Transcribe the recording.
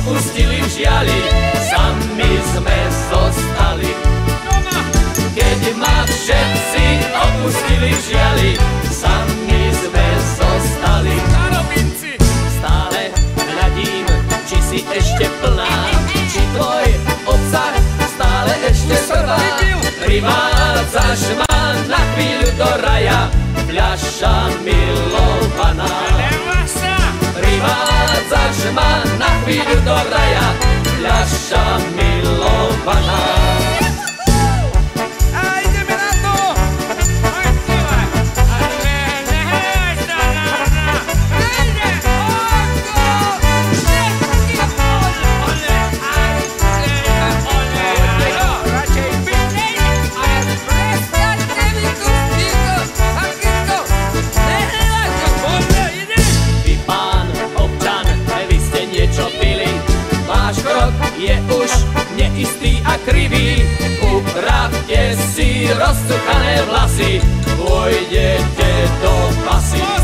opustili v žiali, sami sme zostali. Keď ma všetci opustili v žiali, sami sme zostali. Stále hľadím, či si ešte plná, či tvoj obsah stále ešte trvá. Privádzaš ma na chvíľu do raja, fľaša milovaná. Privádzaš ma na chvíľu do raja, fľaša milovaná. Je už neistý a krivý, upravte si rozcuchané vlasy, pôjdete do pasy.